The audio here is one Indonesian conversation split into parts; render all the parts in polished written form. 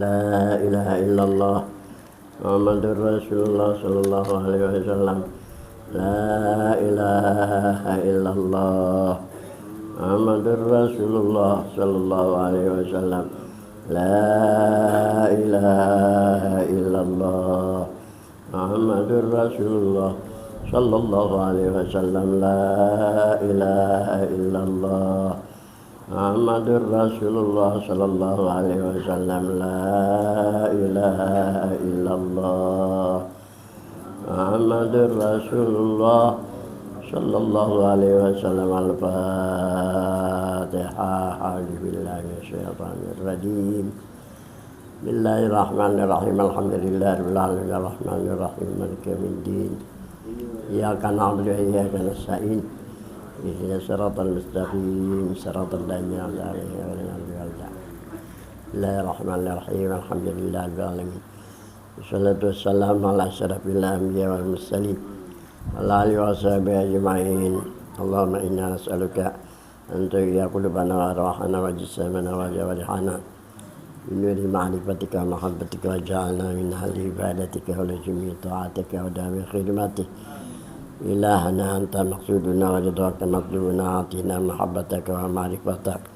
La ilaha illallah Muhammadur Rasulullah sallallahu alaihi wasallam. La ilaha illallah Muhammadur Rasulullah sallallahu alaihi wasallam. La ilaha illallah Muhammadur Rasulullah sallallahu alaihi wasallam. La ilaha illallah Muhammadur Rasulullah sallallahu alaihi wasallam. La ilaha illallah Muhammadur Rasulullah sallallahu alaihi wasallam. Al-Fatihah. A'udzu billahi minasyaitonir rajim. Bismillahirrahmanirrahim. Alhamdulillahirabbil alamin arrahmanir rahim maliki yaumiddin. Iyyaka na'budu wa iyyaka nasta'in. Ihdinas siratal mustaqim siratal ladzina an'amta 'alaihim ghairil maghdubi 'alaihim. Bismillahirrahmanirrahim. Alhamdulillahirabbil alamin. Wassalatu wassalamu ala asyrafil anbiya'i wal mursalin wa ala alihi wa sahbihi ajma'in. Allahumma inna nas'aluka an tuhyiya qulubana wa arwahana wa jismana wa jawarihana bi nuri ma'rifatika wa mahabbatika wa ja'alna min ahli ibadatika wa luzumi ta'atika wa dami khidmatika. Ilahana anta maqsuduna wa ridwaka matlubuna, atina mahabbataka wa ma'rifataka.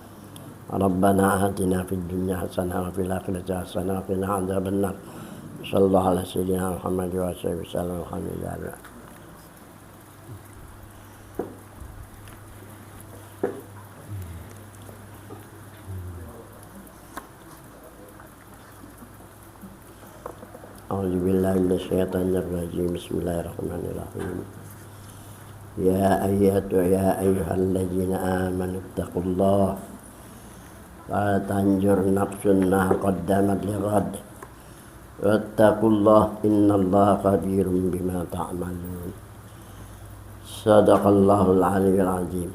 Rabbana atina fid dunya hasanah wa fil akhirati hasanah wa qina adzabannar. Sallallahu ala sayyidina Muhammad wa sahbihi wasallam. Alhamdulillah. A'udzu billahi minasyaitonir rajim. Bismillahirrahmanirrahim. Ya ayyuhalladzina amanu taqullaha wa tanjur nafsun ma qaddamat lighad wattaqullaha innallaha khabirum bima ta'malun. Shadaqallahul aliyyul azim.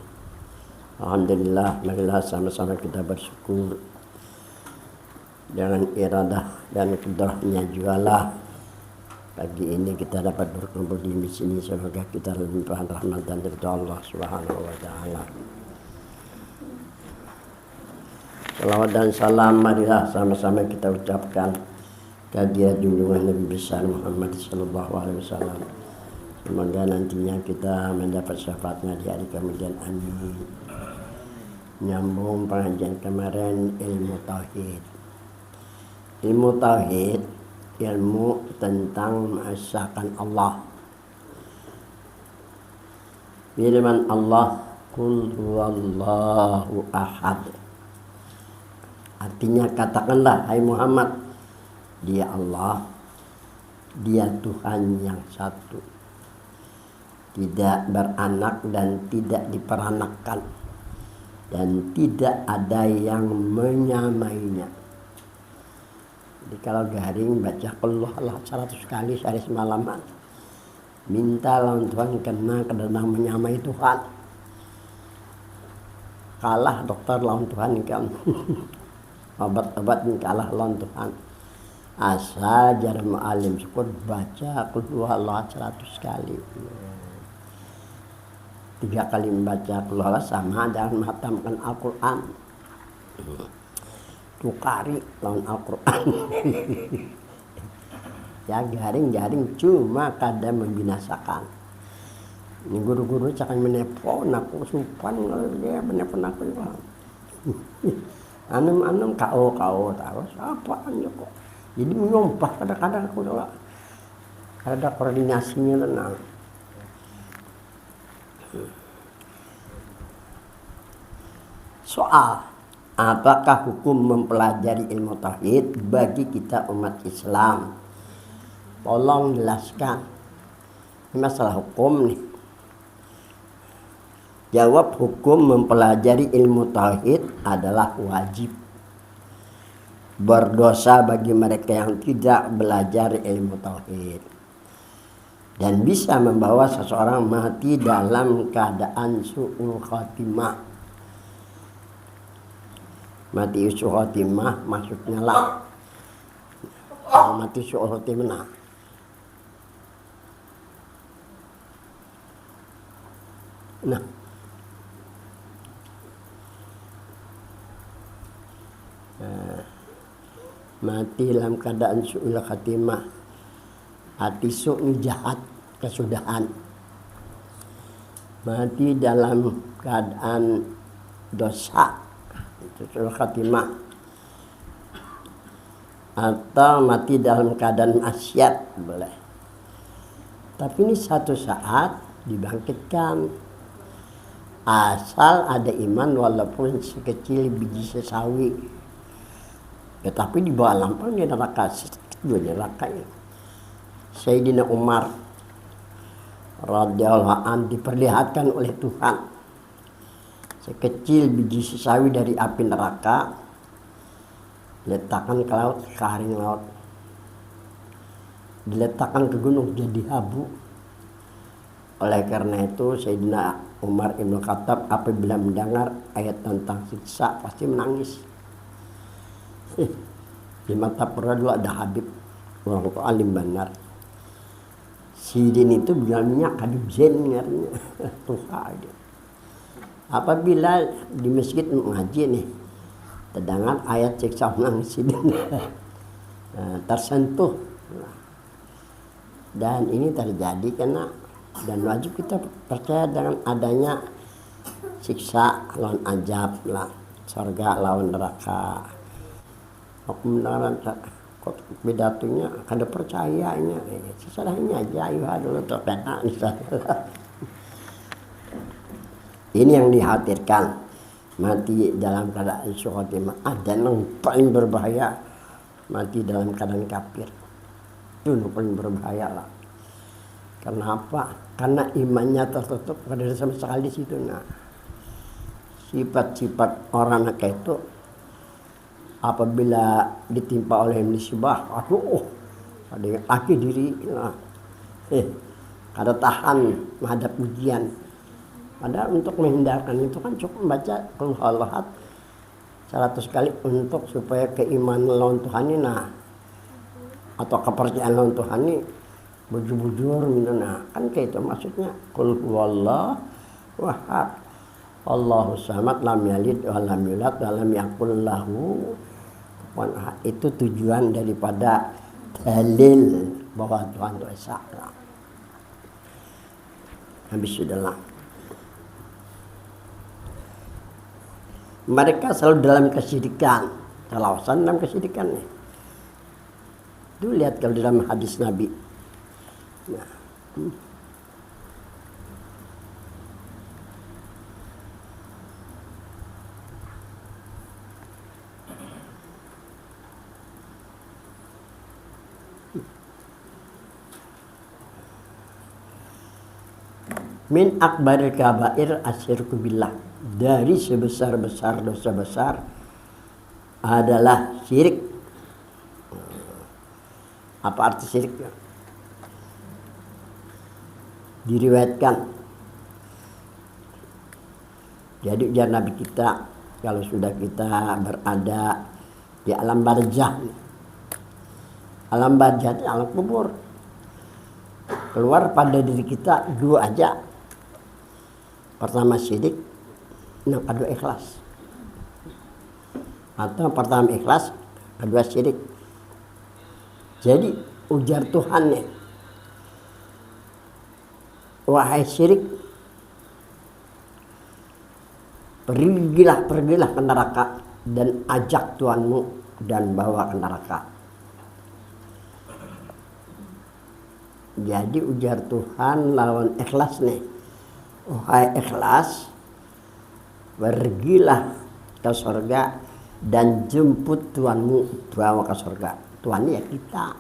Alhamdulillah, marilah sama-sama kita bersyukur. Dengan iradah dan kudrahnya jualah pagi ini kita dapat berkumpul di sini. Semoga kita limpahan rahmat dan ridha Allah Subhanahu wa taala. Salawat dan salam marilah sama-sama kita ucapkan kehadirat junjungan Nabi besar Muhammad sallallahu alaihi wasallam. Semoga nantinya kita mendapat syafaatnya di hari kemudian. Amin. Nyambung pengajian kemarin ilmu tauhid. Ilmu tauhid, ilmu tentang mengesahkan Allah. Firman Allah, Qul huwallahu ahad. Artinya katakanlah, hai Muhammad, dia Allah, dia Tuhan yang satu, tidak beranak dan tidak diperanakkan, dan tidak ada yang menyamainya. Jadi kalau garing baca Qul Allah 100 kali sehari semalaman. Minta lawan Tuhan karena kadang menyamai Tuhan. Kalah dokter lawan Tuhan kan. Obat-obat kalah lawan Tuhan. Asa jar mu'alim syukur baca Qul Allah 100 kali. 3 kali membaca Qul Allah sama dengan menghatamkan Al-Qur'an. Tukari lawan Al-Quran. Ya garing-garing cuma kadang membinasakan. Ini guru-guru cakan menepon aku supan kalau dia menepon aku juga. Anem kau tahu apaan ya kok. Jadi menyompah kadang-kadang aku juga. Ada koordinasinya tenang. Soal apakah hukum mempelajari ilmu tauhid bagi kita umat Islam? Tolong jelaskan. Ini masalah hukum nih. Jawab, hukum mempelajari ilmu tauhid adalah wajib. Berdosa bagi mereka yang tidak belajar ilmu tauhid. Dan bisa membawa seseorang mati dalam keadaan su'ul khatimah. Mati su'ul khatimah maksudnya lah mati su'ul khatimah. Nah, mati dalam keadaan su'ul khatimah, hati su'ul jahat, kesudahan, mati dalam keadaan dosa, itu su'ul khatimah, atau mati dalam keadaan maksiat boleh. Tapi ini satu saat dibangkitkan, asal ada iman walaupun sekecil biji sesawi. Tetapi di bawah lampang di neraka, dua neraka ya. Sayyidina Umar radhiyallahu anhu diperlihatkan oleh Tuhan sekecil biji sesawi dari api neraka, diletakkan ke laut, kering laut, diletakkan ke gunung jadi abu. Oleh karena itu Sayyidina Umar Ibn Khattab apabila mendengar ayat tentang siksa pasti menangis. Di mata pernah dulu ada Habib, orang tua alim benar. Sidin itu bilangnya Habib Zain ngaranya. Tuhan. Apabila di masjid mengaji nih, terdengar ayat siksa menangis Sidin, tersentuh. Dan ini terjadi karena dan wajib kita percaya dengan adanya siksa lawan azab lah, surga lawan neraka. Kebenaran pidatonya kada percayanya, sesalahnya aja dulu terkena. Ini yang dikhawatirkan, mati dalam keadaan syuhatimah. Ada yang paling berbahaya, mati dalam keadaan kafir. Itu yang paling berbahaya lah. Kenapa? Karena imannya tertutup, kada ada sama sekali di situ. Nah, sifat-sifat orang kayak itu apabila ditimpa oleh musibah, aduh, ada yang laki diri, kada tahan menghadap ujian. Padahal untuk menghindarkan itu kan cukup membaca Qul huwallahu ahad 100 kali untuk supaya keimanan lawan Tuhan ini, nah, atau kepercayaan lawan Tuhan ini bujur-bujur gitu. Nah, kan kayak itu maksudnya Qul huwallahu ahad, Allahu samad, lam yalid wa lam yulad wa lam yakul lahu kufuwan ahad. Itu tujuan daripada dalil bahwa Tuhan itu esa. Habis sudahlah. Mereka selalu dalam kesyirikan, terlawasan dalam kesyirikan nih. Itu lihat kalau dalam hadis Nabi. Nah, min akbaril kabair asyirku billah, dari sebesar-besar dosa besar adalah syirik. Apa arti syirik? Diriwayatkan, jadi ujar Nabi kita, kalau sudah kita berada di alam barzah, alam barzah itu alam kubur, keluar pada diri kita dua aja. Pertama syirik, yang kedua ikhlas. Atau pertama ikhlas, kedua syirik. Jadi ujar Tuhan nih, wahai syirik, pergilah ke neraka dan ajak Tuhanmu dan bawa ke neraka. Jadi ujar Tuhan lawan ikhlas nih, wahai ikhlas, pergilah ke surga dan jemput Tuhanmu bawa ke surga. Tuhan ya kita.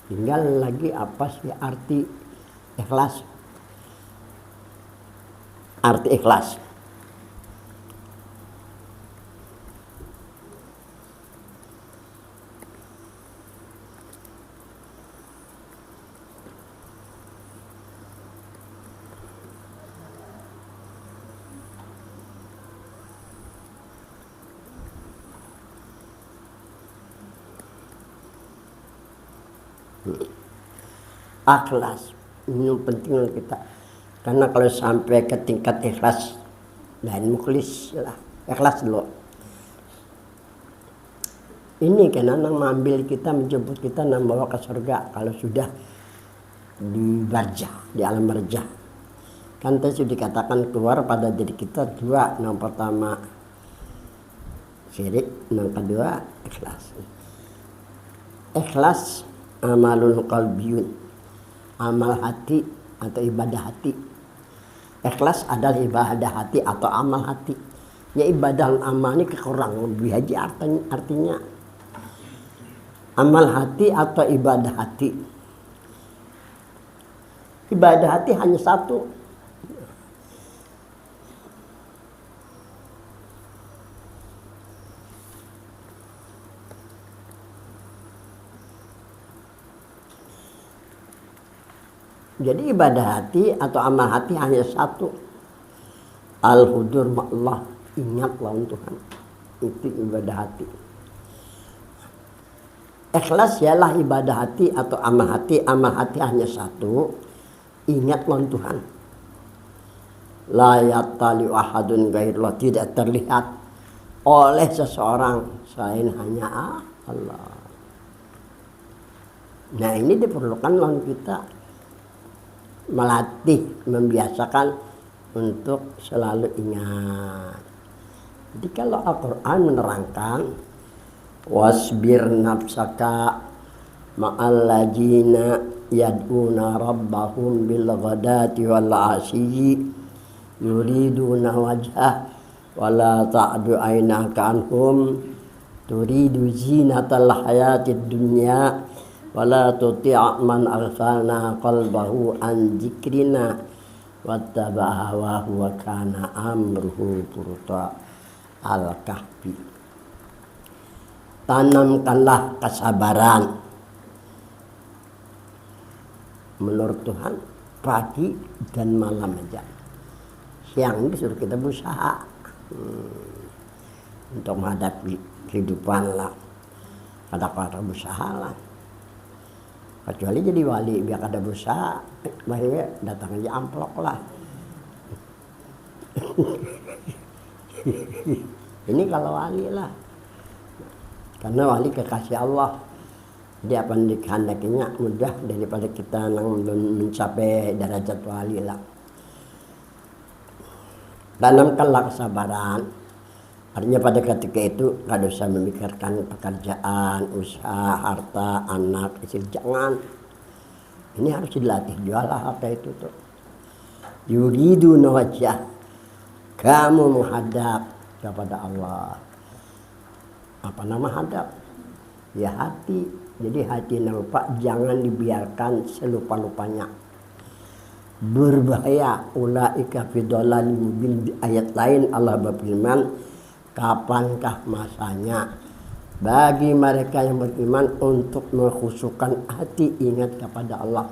Tinggal lagi apa sih arti ikhlas? Arti ikhlas. Ikhlas ini yang penting kita, karena kalau sampai ke tingkat ikhlas dan mukhlis lah, ikhlas dulu Ini karena mengambil kita, menjemput kita, membawa ke surga kalau sudah di barjah, di alam barjah. Kan tadi sudah dikatakan keluar pada diri kita dua. Yang pertama syirik, yang kedua ikhlas. Ikhlas amalul qalbiyun, amal hati atau ibadah hati. Ikhlas adalah ibadah hati atau amal hati. Ya ibadah amal ini kekurang lebih aja artinya amal hati atau ibadah hati. Ibadah hati hanya satu. Jadi ibadah hati atau amal hati hanya satu. Al-hudur ma'allah, ingat lawan Tuhan. Itu ibadah hati. Ikhlas ialah ibadah hati atau amal hati. Amal hati hanya satu, ingat lawan Tuhan. La yattali'u ahadun ghairullah, tidak terlihat oleh seseorang selain hanya Allah. Nah ini diperlukan lawan kita melatih, membiasakan untuk selalu ingat. Jadi kalau Al-Quran menerangkan wasbir nafsaka ma'alladzina yad'una rabbahum bil ghadati wal 'ashiyyi yuriduna wajhah wala ta'du aynaka anhum turidu zinatal hayatid dunya wala tuti' man aghfalna qalbahu an dzikrina wattaba'a hawahu wa kana amruhu furta. Al-Kahfi. Tanamkanlah kesabaran menurut Tuhan pagi dan malam aja. Siang ini suruh kita berusaha untuk menghadapi kehidupan lah. Kadang-kadang berusaha lah. Kecuali jadi wali biar ada berusaha, bahaya datang aja amplok lah. Ini kalau wali lah, karena wali kekasih Allah, dia apa yang dikehendakinya mudah daripada kita mencapai derajat wali lah. Tanamkanlah kesabaran. Artinya pada ketika itu gak usah memikirkan pekerjaan, usaha, harta, anak, istri. Jangan. Ini harus dilatih jualah harta itu tuh. Yuridu wajah. Kamu menghadap kepada Allah. Apa nama hadap? Ya hati. Jadi hati lupa jangan dibiarkan selupa-lupanya. Berbahaya. Ulaika fi dhalalin mubin. Di ayat lain Allah berfirman, kapankah masanya bagi mereka yang beriman untuk mengkhusyukkan hati ingat kepada Allah.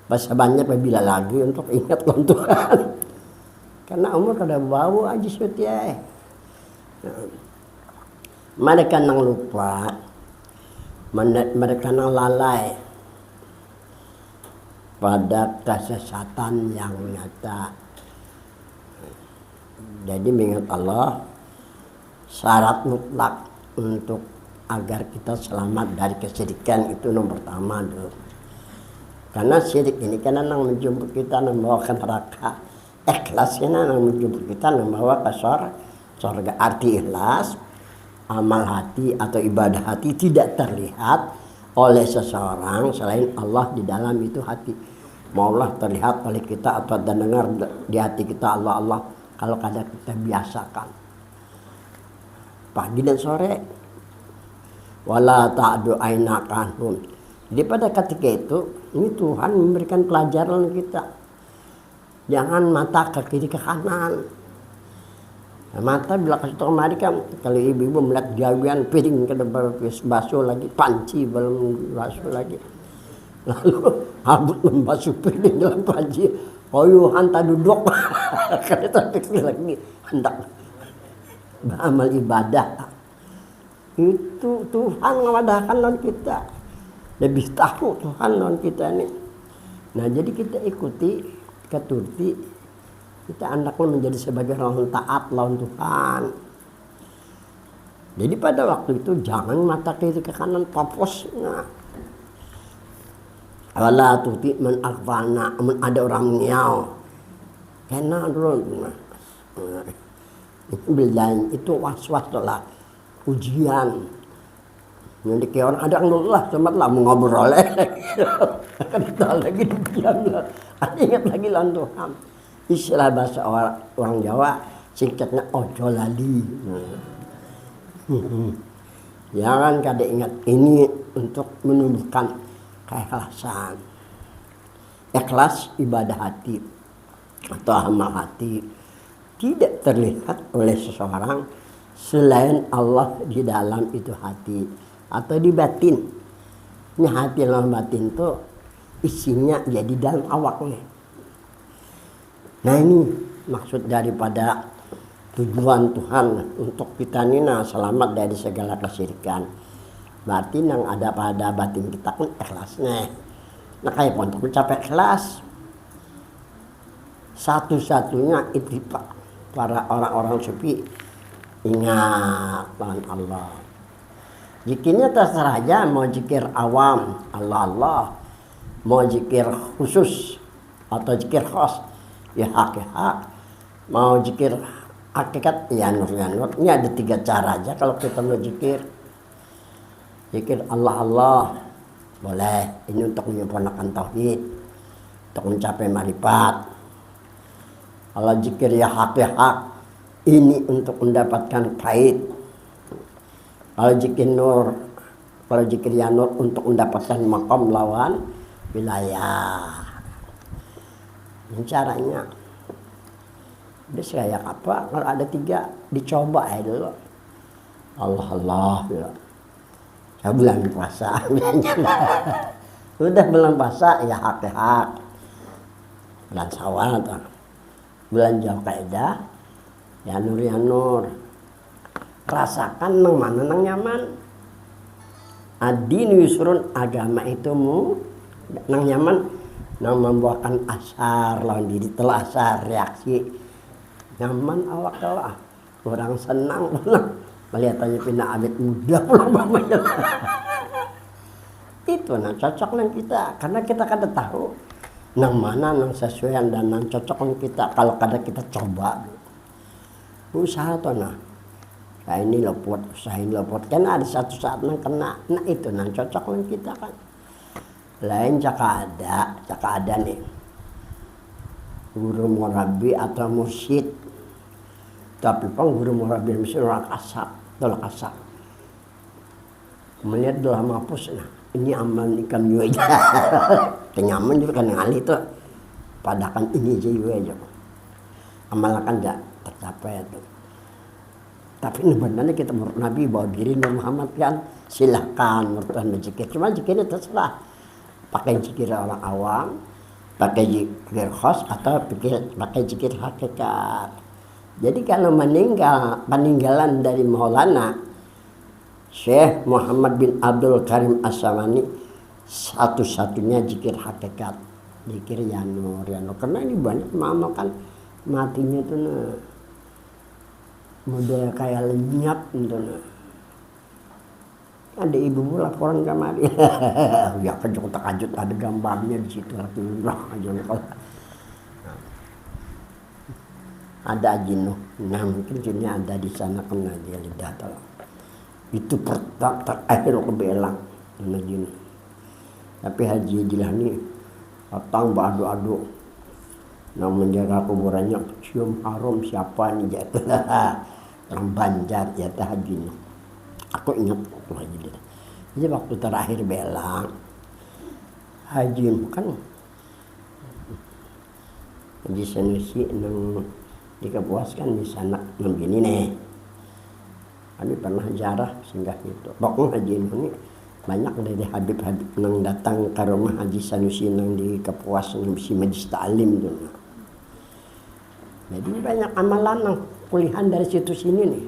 Bahasa banyak bila lagi untuk ingat Tuhan. Karena umur kada bau aja sutia. Mereka nang lupa, mereka nang lalai pada kesesatan yang nyata. Jadi mengingat Allah syarat mutlak untuk agar kita selamat dari kesyirikan itu nomor pertama dulu. Karena syirik ini kan nang menjemput kita membawa ke neraka. Ikhlasnya nang menjemput kita membawa ke surga. Arti ikhlas, amal hati atau ibadah hati tidak terlihat oleh seseorang selain Allah di dalam itu hati. Maulah terlihat oleh kita atau dengar di hati kita Allah. Kalau kadang kita biasakan pagi dan sore, wala ta'du aynaka anhum. Jadi pada ketika itu ini Tuhan memberikan pelajaran kita. Jangan mata ke kiri ke kanan. Nah, mata bila kasih tahu kemari kan kalau ibu-ibu melihat gawian piring ke depan basuh lagi, panci belum basuh lagi. Lalu habis membasuh piring dalam panci, koyuhan tak duduk. Kalau tak lagi hendak beramal ibadah itu Tuhan mewadahkan lawan kita, lebih tahu Tuhan lawan kita ini. Nah jadi kita ikuti, keturuti, kita hendaknya menjadi sebagai orang taat lawan Tuhan. Jadi pada waktu itu jangan mata kiri ke kanan popos. Nah, wala tuti man aghfalna, ada orang miau. Kena dulu. Nah, bilang itu was-was lah, ujian. Nanti kayak orang ada Allah, sempatlah mengobrol kan kita lagi diam lah, ingat lagi lan Tuhan. Istilah bahasa orang Jawa singkatnya ojo lali. Jangan kada ingat ini untuk menunjukkan keikhlasan. Ikhlas ibadah hati atau amal hati tidak terlihat oleh seseorang selain Allah di dalam itu hati atau di batin. Ini hati dalam batin itu isinya jadi dalam awaknya. Nah ini maksud daripada tujuan Tuhan untuk kita ini selamat dari segala kesyirikan. Berarti yang ada pada batin kita kan ikhlasnya. Nah kayak untuk mencapai ikhlas, satu-satunya ittifaq para orang-orang sufi ingat dengan Allah. Zikirnya terserah aja, mau zikir awam Allah Allah, mau zikir khusus atau zikir khas ya hak, mau zikir hakikat ya nur ya nur. Ini ada 3 cara aja kalau kita mau zikir. Zikir Allah Allah boleh, ini untuk menyempurnakan tauhid, untuk mencapai marifat. Kalau zikir ya hak ini untuk mendapatkan faid. Kalau zikir nur, kalau zikir ya nur untuk mendapatkan maqam lawan wilayah. Ini caranya. Bisa kayak apa? Kalau ada 3 dicoba ya dulu. Allah Allah ya. Ya bulan puasa. Udah bulan puasa ya hak. Bulan Syawal tuh. Bulan Zulqa'dah ya nur. Rasakan nang mana nang nyaman. Ad-din yusrun, agama itu nang nyaman, nang membuahkan asar lawan diri telah asar reaksi nyaman awak lah. Orang senang pulang melihat aja pindah abid muda pulang mamanya. Itu cocok dengan kita karena kita kada tahu nang mana nang sesuai dan nang cocok dengan kita kalau kada kita coba. Usaha tuh nah ini lepot, usahain lepot kan ada satu saat nang kena. Nah itu nang cocok dengan kita kan. Lain caka ada nih guru murabi atau mursyid. Tapi pang guru murabi mesti orang kasar. Melihat doa mampus nah. Ini aman ikan juga aja. Kenyaman juga kan ngali itu. Padakan ini aja juga aja. Amalkan enggak tercapai itu. Tapi sebenarnya kita menurut Nabi bahwa diri Nabi Muhammad kan silakan menurut Tuhan berzikir. Cuma zikirnya terserah. Pakai zikir orang awam, pakai zikir khas atau pakai zikir hakikat. Jadi kalau peninggalan dari Maulana Syekh Muhammad bin Abdul Karim As-Samani satu-satunya zikir hakikat, zikir ya nur. Karena ini banyak mama kan matinya tuh model kayak lenyap gitu. Ada ibu laporan kemari. Ya kejut ada gambarnya di situ aja kalau ada jinu. Nah mungkin jinnya ada di sana kena dia lidah tolong. Itu terakhir ke belang sama jin. Tapi Haji Jilani datang beradu-adu nang menjaga kuburannya, cium harum siapa nih jatuh orang Banjar jatuh Haji. Aku ingat waktu Haji dia. Jadi waktu terakhir belang Haji kan Haji Sanusi nang dikepuaskan di sana begini nih. Kami pernah jarah singgah itu. Pokoknya Haji ini banyak dari Habib-Habib yang datang ke rumah Haji Sanusi yang di Kapuas yang si Majlis Ta'lim itu. Jadi banyak amalan yang kulihan dari situ sini nih.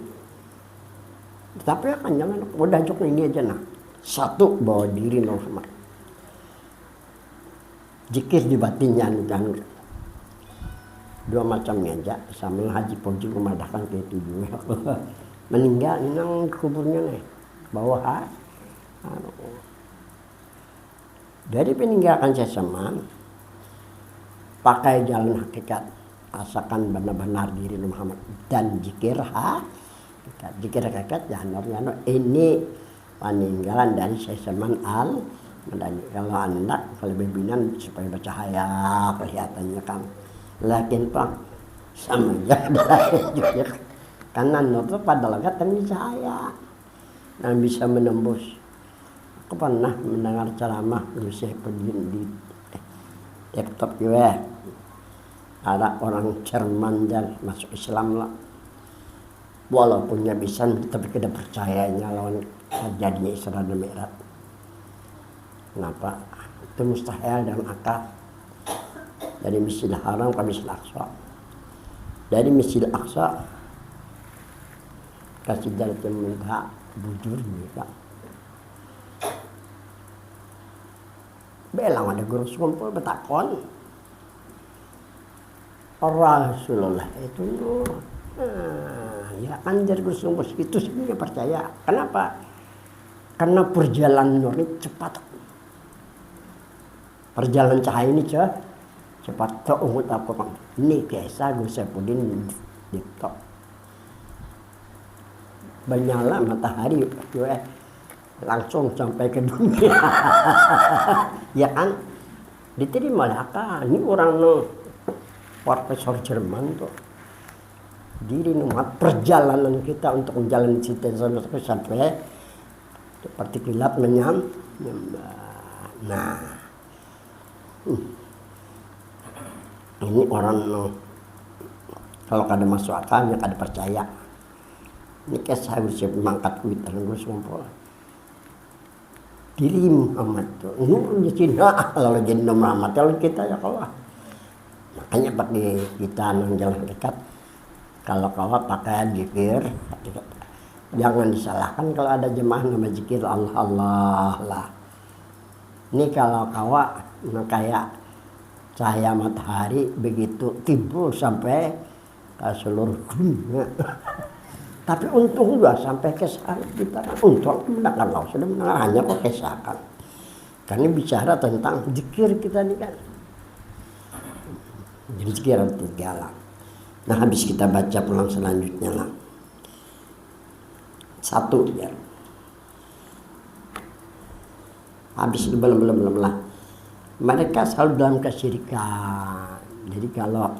Tapi kan jangan udah cukup ini aja nah. 1 bawa diri normal. Zikir di batinnya jangan 2 macamnya aja. Sama Haji Poji memadahkan ke itu juga. meninggal nang kuburnya nih bawah. Dari peninggalkan sesaman pakai jalan hakikat, asalkan benar-benar diri Muhammad dan zikir zikir hakikat jangan ini peninggalan dari sesaman dan kalau anak kalau pimpinan supaya bercahaya kelihatannya kan, lakin pak sama aja karena itu pada lagat dan cahaya dan bisa menembus. Aku pernah mendengar ceramah di laptop juga, ada orang Jerman dan masuk Islam lah, walaupun dia bisa tapi tidak percayanya lawan terjadinya Isra dan Mi'raj. Kenapa? Itu mustahil dan akal. Dari Masjidil Haram ke Masjidil Aqsa, dari Masjidil Aqsa ke Sidratul Muntaha bujur juga. Belang ada guru kumpul betakon Rasulullah itu ya kan dari guru kumpul itu sebenarnya percaya. Kenapa? Karena perjalanan nur ini cepat. Perjalanan cahaya ini cepat ke ungut apa bang? Ini biasa Gus Saipudin diktok. Menyala matahari langsung sampai ke dunia. Ya kan? Diterima lah kan? Ini orang profesor Jerman tuh. Diri nomor perjalanan kita untuk menjalani cita sampai seperti kilat menyambar. Nah. Ini orang kalau kada masuk akalnya kada percaya. Ini kisah harus mengangkat kuit dan gue sumpah. Diri Muhammad tuh, nur di Cina kalau jadi Muhammad kalau kita ya kalau makanya pakai kita nang jalan dekat. Kalau kau pakai zikir, jangan disalahkan kalau ada jemaah nama zikir Allah lah. Ini kalau kau kayak cahaya matahari begitu timbul sampai ke seluruh dunia. Tapi untung juga sampai ke sana kita kan untung mendengar Allah sudah mendengar hanya kok kesakan. Karena bicara tentang zikir kita ini kan. Jadi zikir tiga lah. Nah habis kita baca pulang selanjutnya lah. Satu ya. Habis itu belum lah. Mereka selalu dalam kesyirikan. Jadi kalau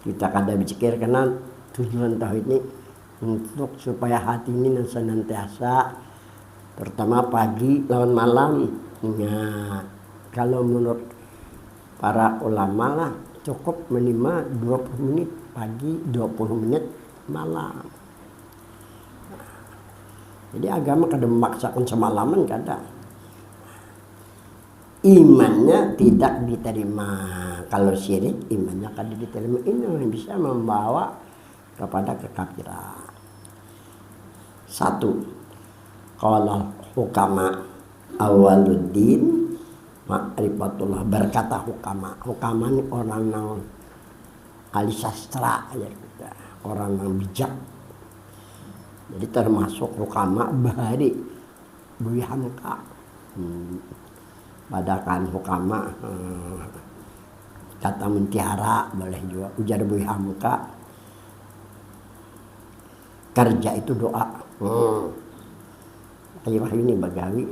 kita kada berzikir karena tujuan tauhid ini untuk supaya hati ini senantiasa terutama pagi lawan malam. Nah, kalau menurut para ulama lah cukup minimal 20 menit pagi, 20 menit malam. Jadi agama kada memaksakan semalaman kada. Imannya tidak diterima. Kalau syirik imannya kada diterima. Ini bisa membawa kepada kekafiran. Satu, qala hukama awaluddin ma'rifatullah, berkata hukama. Hukama ini orang yang ahli sastra ya, orang yang bijak. Jadi termasuk hukama bahari Buya Hamka. Badakan hukama kata mentiara boleh juga ujar Buya Hamka. Kerja itu doa. Kayak ini bagawi.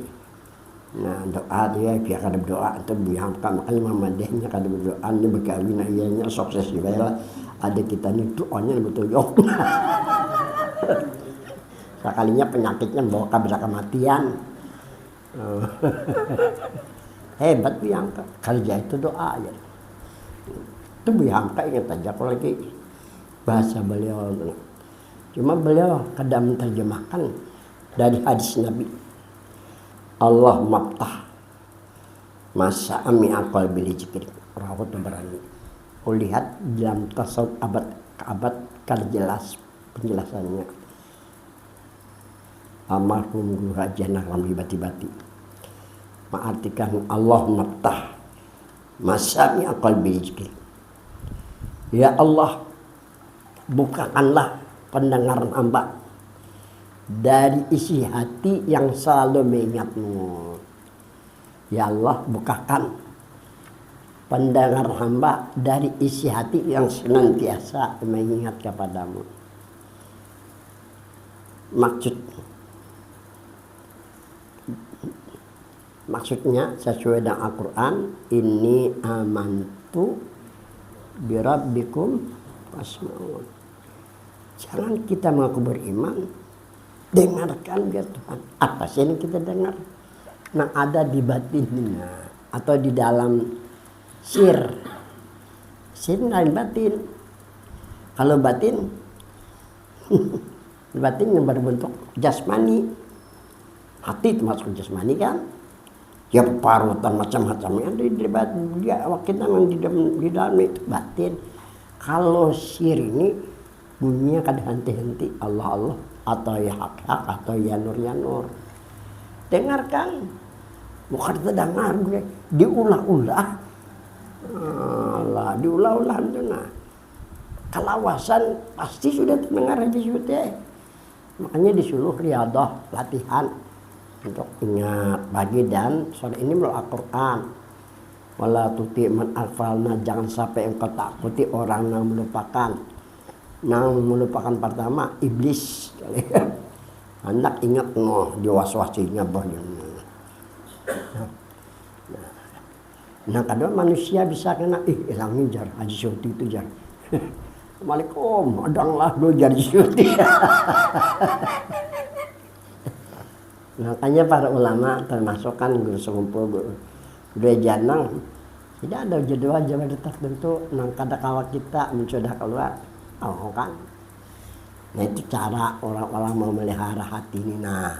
Nah doa dia biar kada berdoa itu Buya Hamka makanya Muhammadiyahnya kada berdoa ini bagawi nah ianya sukses juga lah. Ada kita ini doanya betul yok. Sekalinya penyakitnya bawa kepada kematian. Hebat Buya Hamka, kerja itu doa aja. Itu Buya Hamka ingat aja kalau lagi bahasa beliau. Cuma beliau kadang menerjemahkan dari hadis Nabi. Allah maftah masa ami akal bili zikir rawat berani. Lihat dalam tasawuf abad ke abad kan jelas penjelasannya. Almarhum Guru Haji Ramli Bati-Bati mengartikan Allah maftah masa ami akal bili zikir. Ya Allah, bukakanlah pendengaran hamba dari isi hati yang selalu mengingatmu. Ya Allah, bukakan pendengar hamba dari isi hati yang senantiasa mengingat kepadamu. Maksudnya sesuai dengan Al-Quran, inni amantu birabbikum fasma'un. Jangan kita mengaku beriman, dengarkan ya Tuhan. Apa sih yang kita dengar? Nah, ada di batinnya atau di dalam sir lain batin. Kalau batin yang berbentuk jasmani, hati itu masuk jasmani kan, ya parutan macam-macamnya dia kita memang di dalam itu batin. Kalau sir ini bunyinya kadang henti-henti, Allah Allah atau ya hak-hak atau ya nur. Dengarkan, bukan terdengar gue diulah-ulah, diulah-ulah itu. Nah, kelawasan pasti sudah terdengar di situ. Makanya disuruh riadah, latihan untuk ingat pagi dan sore ini melalui Al-Quran. Wala tuti man aghfalna, jangan sampai engkau takuti orang yang melupakan. Yang melupakan pertama iblis. Hendak ingat diwaswasinya banyak. Nah, kadang manusia bisa kena hilangin jar Haji Syuti itu jar. Assalamualaikum, adanglah lu Haji Syuti. Makanya para ulama termasuk kan guru sekumpul guru janang tidak ada jadwal tertentu nang kadang-kala kita mencoba keluar kan. Nah, itu cara orang-orang mau melihara hati ini, nah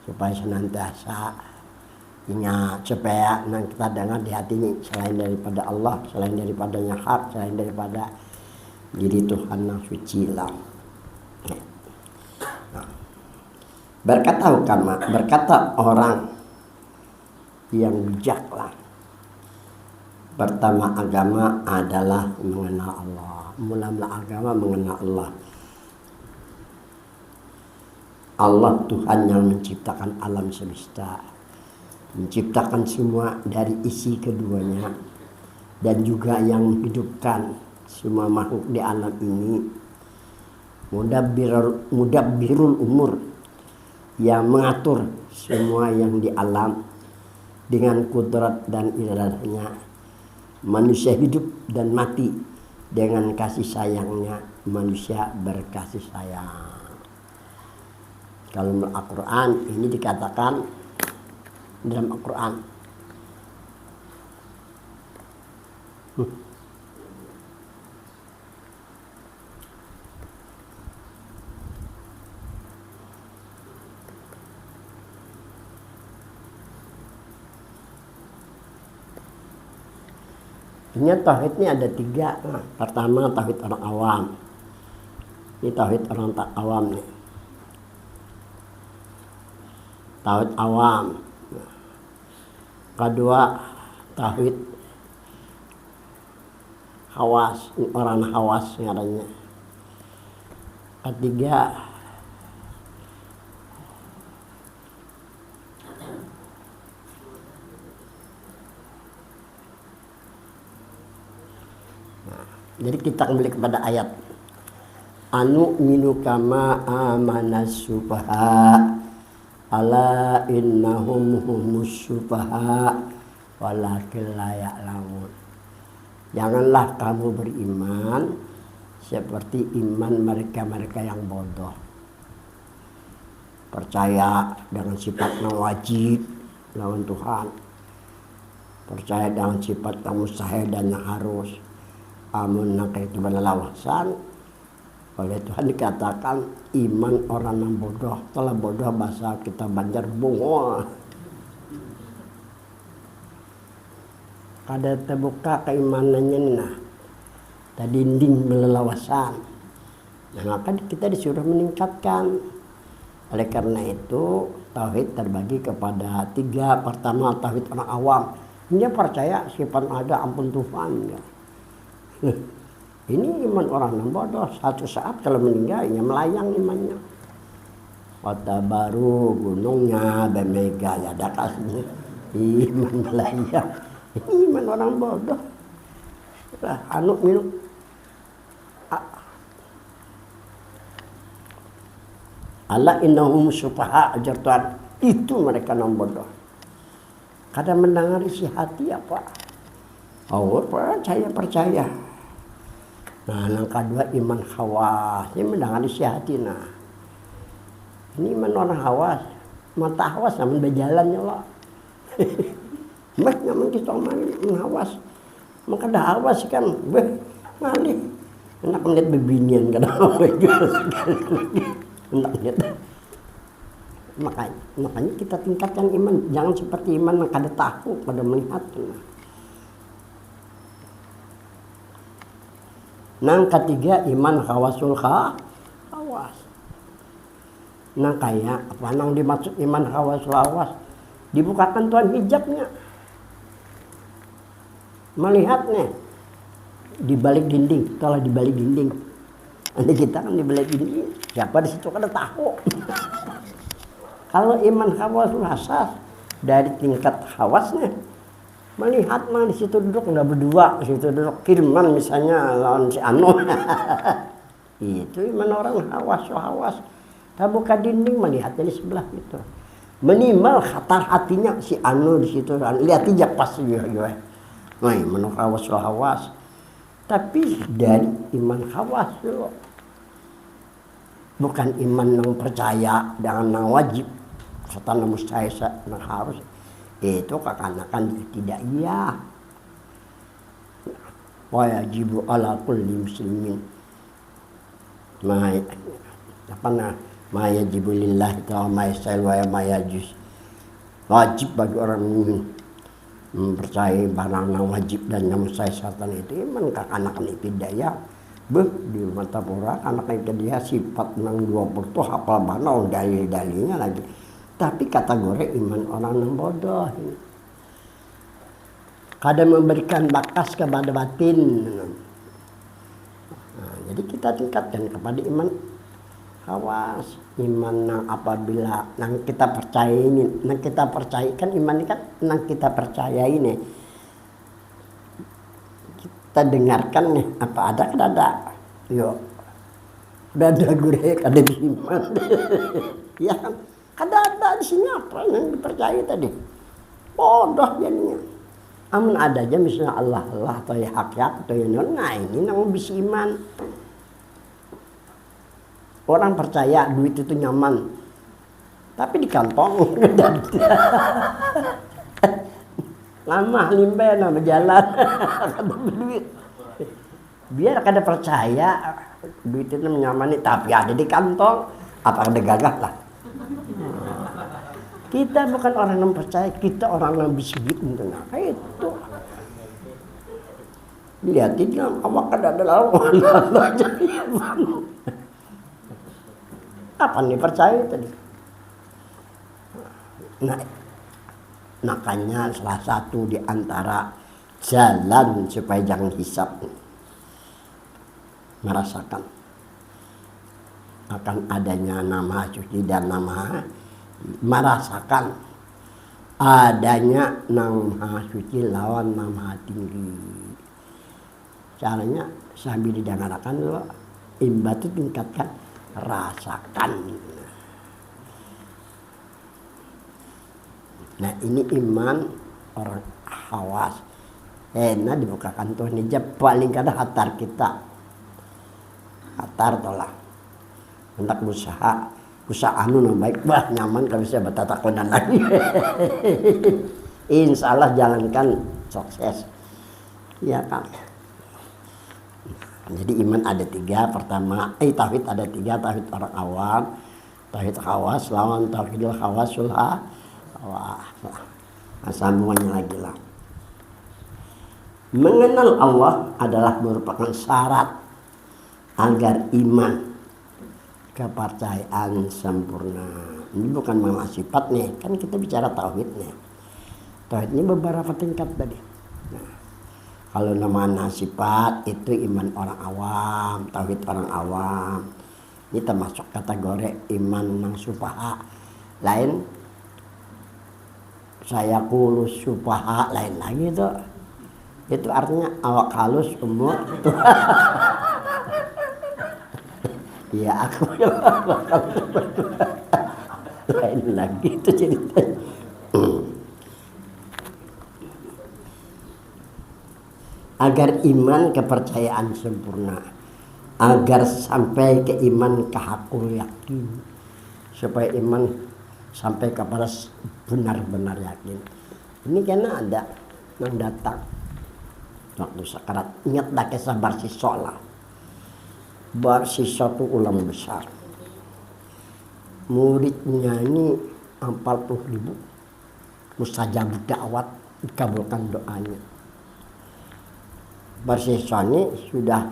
supaya senantiasa ingat, supaya nang kita dengar di hati ini selain daripada Allah, selain daripada yang hak, selain daripada diri Tuhan yang suci lah. Nah, berkata orang yang bijaklah, pertama agama adalah mengenal Allah. Mula-mula agama mengenal Allah. Allah Tuhan yang menciptakan alam semesta, menciptakan semua dari isi keduanya, dan juga yang menghidupkan semua makhluk di alam ini. Mudabbirul umur, yang mengatur semua yang di alam dengan kudrat dan iradahnya. Manusia hidup dan mati dengan kasih sayangnya. Manusia berkasih sayang. Kalau Al-Quran ini dikatakan dalam Al-Quran, sebenarnya tauhid ini ada 3. Nah, pertama tauhid orang awam. Ini tauhid orang tak awam nih. Tauhid awam. Kedua tauhid hawas, orang hawas ngarannya. Ketiga jadi kita kembali kepada ayat. Anu minu kama amanas sufaha ala innahum humus sufaha walakin la ya'lamun. Janganlah kamu beriman seperti iman mereka-mereka yang bodoh. Percaya dengan sifat yang wajib lawan Tuhan. Percaya dengan sifat yang mustahil dan yang harus. Amun naka itu berlawasan. Oleh Tuhan dikatakan iman orang yang bodoh. Telah bodoh bahasa kita Banjar bungol. Kada terbuka keimanannya nah. Tadi dinding melelawasan. Nah, maka kita disuruh meningkatkan. Oleh karena itu tauhid terbagi kepada 3. Pertama tauhid orang awam. Dia percaya sifat ada ampun Tuhan ya. Ini iman orang yang bodoh. Satu saat kalau meninggalnya melayang imannya. Kota baru gunungnya Bemega ya ada kasih. Iman melayang. Ini iman orang bodoh. Lah anu minum. Allah innahum sufaha ajar Tuhan. Itu mereka yang bodoh. Kadang mendengar isi hati apa? Oh percaya. Nah, yang kedua iman khawas. Ini mendengar isi hati. Nah, ini iman orang khawas. Mata khawas namun berjalannya lah. Mas namun kita menghawas. Maka dah hawas kan. Malih. Enak ngeliat bebinian kadang. Enak ngeliat. Makanya kita tingkatkan iman. Jangan seperti iman yang kada tahu pada melihat. Nang ketiga iman khawasul khawas. Nah kayak apa nang dimaksud iman khawasul khawas? Dibukakan Tuhan hijabnya. Melihatnya di balik dinding, kalau di balik dinding. Nanti kita kan di balik dinding. Siapa di situ kada tahu. Kalau iman khawasul khawas dari tingkat khawasnya melihat mah di situ duduk udah berdua, di situ duduk Firman misalnya lawan si Anu. Itu iman orang khawas. Tak buka dinding melihatnya di sebelah itu. Minimal khatar hatinya si Anu di situ. Lihat aja pas juga. Nah, iman khawas. Tapi dari iman khawas dulu. Bukan iman yang percaya dengan yang wajib. Setan mustahil yang harus. Itu kekanakan tidak iya. Wa yajibu ala kulli muslimin. Ma yajibu lillahi ta'ala ma yastail wa ma yajuz. Wajib bagi orang mukmin mempercayai barang yang wajib dan yang mustahil setan itu iman kekanakan tidak iya. Di mata pura anak itu dia sifat nang 20 tuh hafal banal dalil-dalilnya lagi. Tapi kategori iman orang yang bodoh. Kadang memberikan bakas kepada batin. Nah, jadi kita tingkatkan kepada iman khawas. Iman yang apabila yang kita percaya ini, yang kita percayakan iman ini kan yang kita percaya ini. Kita dengarkan nih, apa ada kan ada. Yo. Udah ada gurih ada di iman. Ya kan? Ada di sini apa yang dipercaya tadi? Bodoh jadinya. Amun ada aja misalnya Allah atau ya hak atau ya nah ini namanya bisa iman. Orang percaya duit itu nyaman. Tapi di kantong lama limbe nama jalan duit. Biar kada percaya duit itu menyamani tapi ada di kantong apa ada gagah lah. Kita bukan orang yang percaya, kita orang yang bisik nah itu. Lihatin lah, awak ada lawan. Apa nih percaya tadi? Nah, makanya salah satu di antara jalan supaya jangan hisab merasakan akan adanya nama suci dan nama merasakan adanya nama suci lawan nama tinggi. Caranya sambil didengarkan dulu, imba itu tingkatkan rasakan. Nah ini iman orang khawas. Nah dibukakan tuh hijab paling kada hatar kita. Hatar tolak. Hendak usaha anu yang baik bah nyaman kalau bisa bertatakonan lagi. Insya Allah jalankan sukses. Ya kan. Jadi iman ada 3. Pertama, tauhid ada 3. Tauhid orang awam, tauhid khawas lawan tauhidul khawasul khawas. Nah, sambungannya lagi lah. Mengenal Allah adalah merupakan syarat agar iman kepercayaan sempurna. Ini bukan masalah sifat nih, kan kita bicara tauhid nih. Tauhid ini beberapa tingkat tadi. Nah, Kalau namanya sifat itu iman orang awam, tauhid orang awam. Ini termasuk kategori iman nang sufaha. Lain saya kulus sufaha lain lagi tuh. Itu artinya awak halus umur. Ya aku lain lagi itu ceritanya. Agar iman kepercayaan sempurna, agar sampai ke iman kehakul yakin, supaya iman sampai kepada benar-benar yakin. Ini karena ada yang datang waktu sakarat, ingat dah kisah Barsisa lah. Barsisa itu ulama besar, muridnya ini 40.000, mustajab da'wat, dikabulkan doanya. Barsisa ini sudah